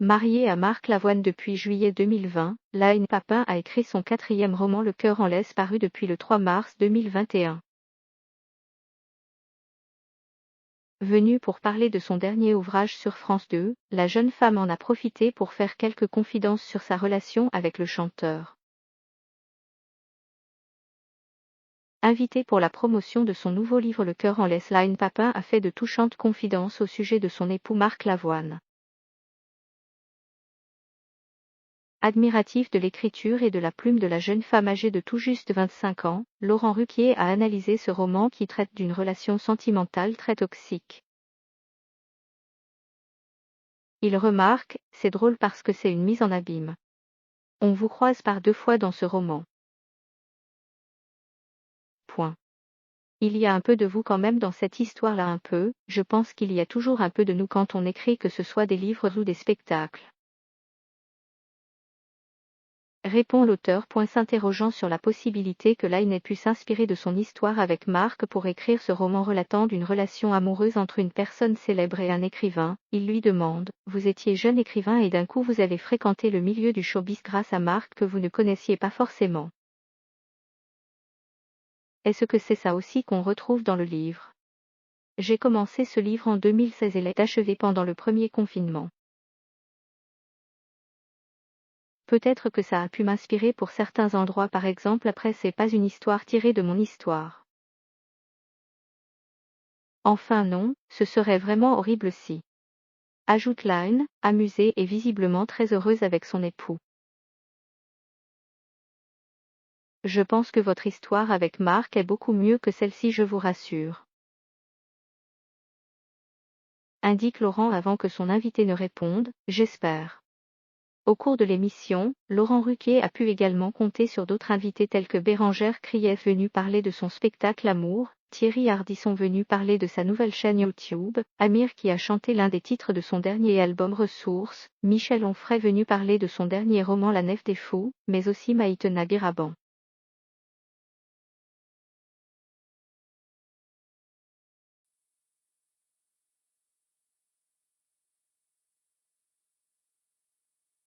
Mariée à Marc Lavoine depuis juillet 2020, Line Papin a écrit son 4e roman Le cœur en laisse paru depuis le 3 mars 2021. Venue pour parler de son dernier ouvrage sur France 2, la jeune femme en a profité pour faire quelques confidences sur sa relation avec le chanteur. Invitée pour la promotion de son nouveau livre Le cœur en laisse, Line Papin a fait de touchantes confidences au sujet de son époux Marc Lavoine. Admiratif de l'écriture et de la plume de la jeune femme âgée de tout juste 25 ans, Laurent Ruquier a analysé ce roman qui traite d'une relation sentimentale très toxique. Il remarque, c'est drôle parce que c'est une mise en abîme. On vous croise par 2 fois dans ce roman. Point. Il y a un peu de vous quand même dans cette histoire-là, un peu, je pense qu'il y a toujours un peu de nous quand on écrit, que ce soit des livres ou des spectacles. Répond l'auteur. S'interrogeant sur la possibilité que Line ait pu s'inspirer de son histoire avec Marc pour écrire ce roman relatant d'une relation amoureuse entre une personne célèbre et un écrivain, il lui demande « Vous étiez jeune écrivain et d'un coup vous avez fréquenté le milieu du showbiz grâce à Marc que vous ne connaissiez pas forcément. Est-ce que c'est ça aussi qu'on retrouve dans le livre ? J'ai commencé ce livre en 2016 et l'ai achevé pendant le premier confinement. Peut-être que ça a pu m'inspirer pour certains endroits, par exemple après c'est pas une histoire tirée de mon histoire. Enfin non, ce serait vraiment horrible si. Ajoute Line, amusée et visiblement très heureuse avec son époux. Je pense que votre histoire avec Marc est beaucoup mieux que celle-ci, je vous rassure. Indique Laurent avant que son invité ne réponde, j'espère. Au cours de l'émission, Laurent Ruquier a pu également compter sur d'autres invités tels que Bérangère Krief venue parler de son spectacle Amour, Thierry Ardisson venu parler de sa nouvelle chaîne YouTube, Amir qui a chanté l'un des titres de son dernier album Ressources, Michel Onfray venu parler de son dernier roman La Nef des Fous, mais aussi Maïtena Biraban.